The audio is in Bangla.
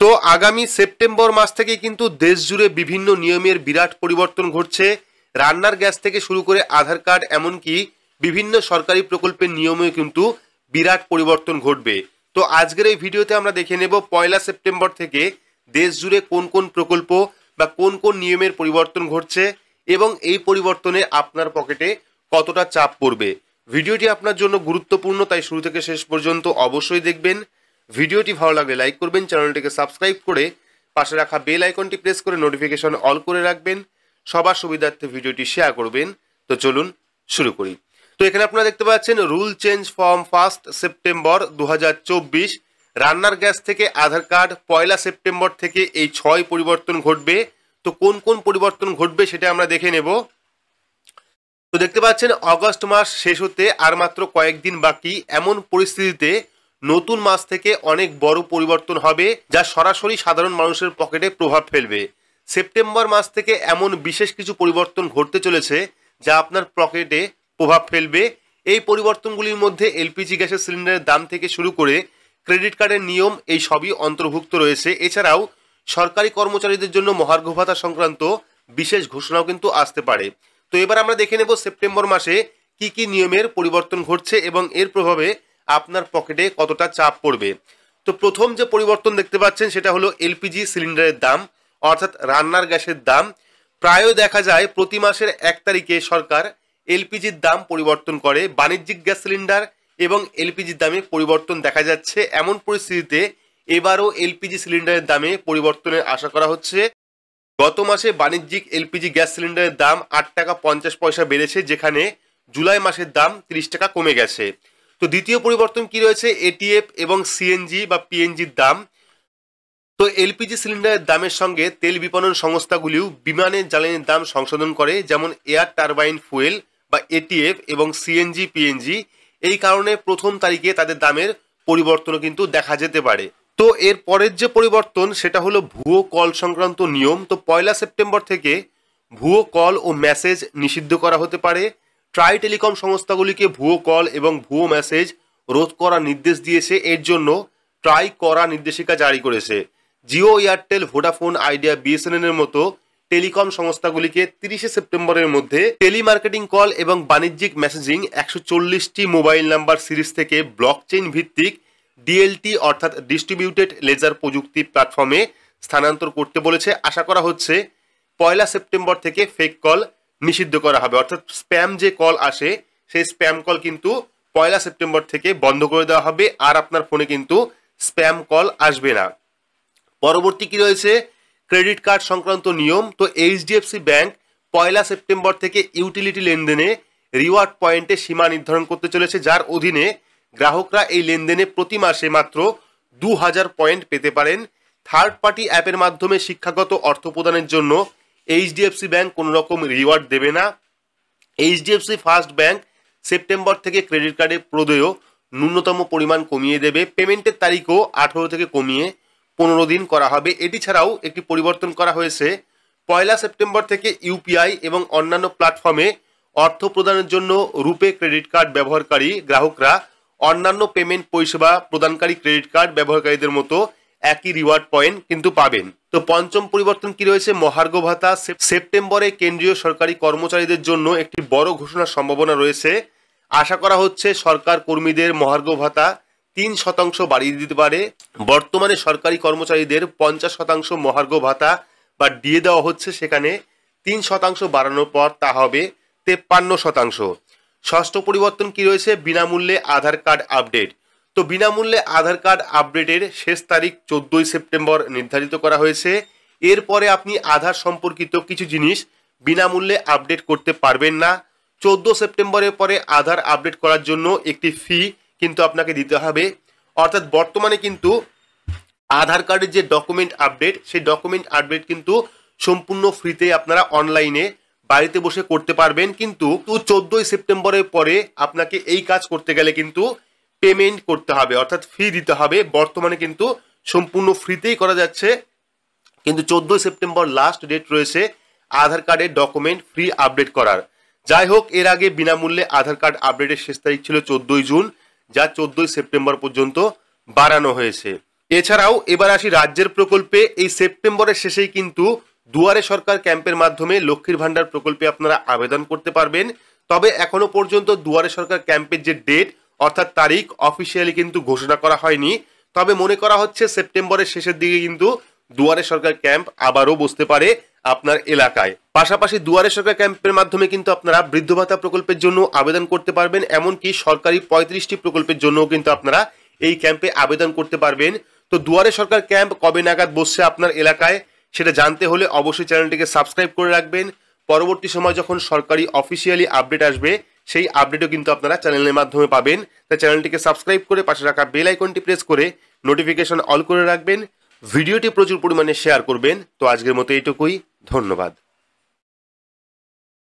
তো আগামী সেপ্টেম্বর মাস থেকে কিন্তু দেশ জুড়ে বিভিন্ন নিয়মের বিরাট পরিবর্তন ঘটছে। রান্নার গ্যাস থেকে শুরু করে আধার কার্ড, এমনকি বিভিন্ন সরকারি প্রকল্পের নিয়মেও কিন্তু বিরাট পরিবর্তন ঘটবে। তো আজকের এই ভিডিওতে আমরা দেখে নেব পয়লা সেপ্টেম্বর থেকে দেশ জুড়ে কোন কোন প্রকল্প বা কোন কোন নিয়মের পরিবর্তন ঘটছে এবং এই পরিবর্তনে আপনার পকেটে কতটা চাপ পড়বে। ভিডিওটি আপনার জন্য গুরুত্বপূর্ণ, তাই শুরু থেকে শেষ পর্যন্ত অবশ্যই দেখবেন। ভিডিওটি ভালো লাগলে লাইক করবেন, চ্যানেলটিকে সাবস্ক্রাইব করে পাশে রাখা বেল আইকনটি প্রেস করে নোটিফিকেশন অল করে রাখবেন, সবার সুবিধার্থে ভিডিওটি শেয়ার করবেন। তো চলুন শুরু করি। তো এখানে আপনারা দেখতে পাচ্ছেন রুল চেঞ্জ ফ্রম 1 সেপ্টেম্বর 2024। রান্নার গ্যাস থেকে আধার কার্ড পয়লা সেপ্টেম্বর থেকে এই 6 পরিবর্তন ঘটবে। তো কোন কোন পরিবর্তন ঘটবে সেটা আমরা দেখে নেব। তো দেখতে পাচ্ছেন অগস্ট মাস শেষ হতে আর মাত্র কয়েকদিন বাকি। এমন পরিস্থিতিতে নতুন মাস থেকে অনেক বড় পরিবর্তন হবে, যা সরাসরি সাধারণ মানুষের পকেটে প্রভাব ফেলবে। সেপ্টেম্বর মাস থেকে এমন বিশেষ কিছু পরিবর্তন ঘটতে চলেছে যা আপনার পকেটে প্রভাব ফেলবে। এই পরিবর্তনগুলির মধ্যে এলপিজি গ্যাসের সিলিন্ডারের দাম থেকে শুরু করে ক্রেডিট কার্ডের নিয়ম, এই সবই অন্তর্ভুক্ত রয়েছে। এছাড়াও সরকারি কর্মচারীদের জন্য মহার্ঘ ভাতা সংক্রান্ত বিশেষ ঘোষণাও কিন্তু আসতে পারে। তো এবার আমরা দেখে নেব সেপ্টেম্বর মাসে কি কি নিয়মের পরিবর্তন ঘটছে এবং এর প্রভাবে আপনার পকেটে কতটা চাপ পড়বে। তো প্রথম যে পরিবর্তন দেখতে পাচ্ছেন সেটা হলো এলপিজি সিলিন্ডারের দাম, অর্থাৎ রান্নার গ্যাসের দাম। প্রায়ই দেখা যায় প্রতি মাসের 1 তারিখে সরকার এলপিজির দাম পরিবর্তন করে। বাণিজ্যিক গ্যাস সিলিন্ডার এবং এলপিজির দামে পরিবর্তন দেখা যাচ্ছে। এমন পরিস্থিতিতে এবারও এলপিজি সিলিন্ডারের দামে পরিবর্তনের আশা করা হচ্ছে। গত মাসে বাণিজ্যিক এলপিজি গ্যাস সিলিন্ডারের দাম 8 টাকা 50 পয়সা বেড়েছে, যেখানে জুলাই মাসের দাম 30 টাকা কমে গেছে। তো দ্বিতীয় পরিবর্তন কি রয়েছে, এটিএফ এবং সিএনজি বা পিএনজির দাম। তো এলপিজি সিলিন্ডারের দামের সঙ্গে তেল বিপণন সংস্থাগুলিও বিমানের জ্বালানির দাম সংশোধন করে, যেমন এয়ার টারবাইন ফুয়েল বা এটিএফ এবং সিএনজি পিএনজি। এই কারণে প্রথম তারিখে তাদের দামের পরিবর্তনও কিন্তু দেখা যেতে পারে। তো এর পরের যে পরিবর্তন সেটা হলো ভুয়ো কল সংক্রান্ত নিয়ম। তো পয়লা সেপ্টেম্বর থেকে ভুয়ো কল ও মেসেজ নিষিদ্ধ করা হতে পারে। ট্রাই টেলিকম সংস্থাগুলিকে ভুয়ো কল এবং ভুয়ো মেসেজ রোধ করার নির্দেশ দিয়েছে। এর জন্য ট্রাই করা নির্দেশিকা জারি করেছে। Jio, Airtel, Vodafone, idea, BSNL এর মতো টেলিকম সংস্থাগুলিকে 30 সেপ্টেম্বরের মধ্যে টেলিমার্কেটিং কল এবং বাণিজ্যিক মেসেজিং 140টি মোবাইল নাম্বার সিরিজ থেকে ব্লকচেইন ভিত্তিক ডিএলটি অর্থাৎ ডিস্ট্রিবিউটেড লেজার প্রযুক্তি প্ল্যাটফর্মে স্থানান্তর করতে বলেছে। আশা করা হচ্ছে পয়লা সেপ্টেম্বর থেকে ফেক কল নিষিদ্ধ করা হবে, অর্থাৎ স্প্যাম যে কল আসে সেই স্প্যাম কল কিন্তু পয়লা সেপ্টেম্বর থেকে বন্ধ করে দেওয়া হবে, আর আপনার ফোনে কিন্তু স্প্যাম কল আসবে না। পরবর্তী কি রয়েছে, ক্রেডিট কার্ড সংক্রান্ত নিয়ম। তো এইচডিএফসি ব্যাংক পয়লা সেপ্টেম্বর থেকে ইউটিলিটি লেনদেনে রিওয়ার্ড পয়েন্টে সীমা নির্ধারণ করতে চলেছে, যার অধীনে গ্রাহকরা এই লেনদেনে প্রতি মাসে মাত্র 2000 পয়েন্ট পেতে পারেন। থার্ড পার্টি অ্যাপের মাধ্যমে শিক্ষাগত অর্থ প্রদানের জন্য এইচডিএফসি ব্যাংক কোনো রকম রিওয়ার্ড দেবে না। এইচডিএফসি ফার্স্ট ব্যাংক সেপ্টেম্বর থেকে ক্রেডিট কার্ডের প্রদেয় ন্যূনতম পরিমাণ কমিয়ে দেবে। পেমেন্টের তারিখও 18 থেকে কমিয়ে 15 দিন করা হবে। এটি ছাড়াও একটি পরিবর্তন করা হয়েছে। পয়লা সেপ্টেম্বর থেকে ইউপিআই এবং অন্যান্য প্ল্যাটফর্মে অর্থ প্রদানের জন্য রুপে ক্রেডিট কার্ড ব্যবহারকারী গ্রাহকরা অন্যান্য পেমেন্ট পরিষেবা প্রদানকারী ক্রেডিট কার্ড ব্যবহারকারীদের মতো একই রিওয়ার্ড পয়েন্ট কিন্তু পাবেন। তো পঞ্চম পরিবর্তন কি রয়েছে, মহার্ঘ ভাতা। সেপ্টেম্বরে কেন্দ্রীয় সরকারি কর্মচারীদের জন্য একটি বড় ঘোষণার সম্ভাবনা রয়েছে। আশা করা হচ্ছে সরকার কর্মীদের মহার্ঘ ভাতা 3% বাড়িয়ে দিতে পারে। বর্তমানে সরকারি কর্মচারীদের 50% মহার্ঘ ভাতা বা দিয়ে দেওয়া হচ্ছে, সেখানে 3% বাড়ানোর পর তা হবে 53%। ষষ্ঠ পরিবর্তন কি রয়েছে, বিনামূল্যে আধার কার্ড আপডেট। তো বিনামূল্যে আধার কার্ড আপডেটের শেষ তারিখ 14 সেপ্টেম্বর নির্ধারিত করা হয়েছে। এরপরে আপনি আধার সম্পর্কিত কিছু জিনিস বিনামূল্যে আপডেট করতে পারবেন না। 14 সেপ্টেম্বরের পরে আধার আপডেট করার জন্য একটি ফি কিন্তু আপনাকে দিতে হবে। অর্থাৎ বর্তমানে কিন্তু আধার কার্ডের যে ডকুমেন্ট আপডেট, সেই ডকুমেন্ট আপডেট কিন্তু সম্পূর্ণ ফ্রিতে আপনারা অনলাইনে বাড়িতে বসে করতে পারবেন। কিন্তু 14 সেপ্টেম্বরের পরে আপনাকে এই কাজ করতে গেলে কিন্তু পেমেন্ট করতে হবে, অর্থাৎ ফি দিতে হবে। বর্তমানে কিন্তু সম্পূর্ণ ফ্রিতেই করা যাচ্ছে, কিন্তু 14 সেপ্টেম্বর লাস্ট ডেট রয়েছে আধার কার্ডের ডকুমেন্ট ফ্রি আপডেট করার। যাই হোক, এর আগে বিনামূল্যে আধার কার্ড আপডেটের শেষ তারিখ ছিল 14 জুন, যা 14 সেপ্টেম্বর পর্যন্ত বাড়ানো হয়েছে। এছাড়াও এবার আসি রাজ্যের প্রকল্পে। এই সেপ্টেম্বরের শেষেই কিন্তু দুয়ারে সরকার ক্যাম্পের মাধ্যমে লক্ষ্মীর ভান্ডার প্রকল্পে আপনারা আবেদন করতে পারবেন। তবে এখনো পর্যন্ত দুয়ারে সরকার ক্যাম্পের যে ডেট অর্থাৎ তারিখ অফিসিয়ালি কিন্তু ঘোষণা করা হয়নি। তবে মনে করা হচ্ছে সেপ্টেম্বরের শেষের দিকে কিন্তু দুয়ারে সরকার ক্যাম্প আবারও বসতে পারে আপনার এলাকায়। পাশাপাশি দুয়ারে সরকার ক্যাম্পের মাধ্যমে কিন্তু আপনারা বৃদ্ধ ভাতা প্রকল্পের জন্য আবেদন করতে পারবেন, এমনকি সরকারি 35টি প্রকল্পের জন্যও কিন্তু আপনারা এই ক্যাম্পে আবেদন করতে পারবেন। তো দুয়ারে সরকার ক্যাম্প কবে নাগাদ বসছে আপনার এলাকায় সেটা জানতে হলে অবশ্যই চ্যানেলটিকে সাবস্ক্রাইব করে রাখবেন। পরবর্তী সময় যখন সরকারি অফিসিয়ালি আপডেট আসবে সেই আপডেটও কিন্তু আপনারা চ্যানেলের মাধ্যমে পাবেন। তাই চ্যানেলটিকে সাবস্ক্রাইব করে পাশে রাখা বেল আইকনটি প্রেস করে নোটিফিকেশন অল করে রাখবেন। ভিডিওটি প্রচুর পরিমাণে শেয়ার করবেন। তো আজকের মতো এইটুকুই, ধন্যবাদ।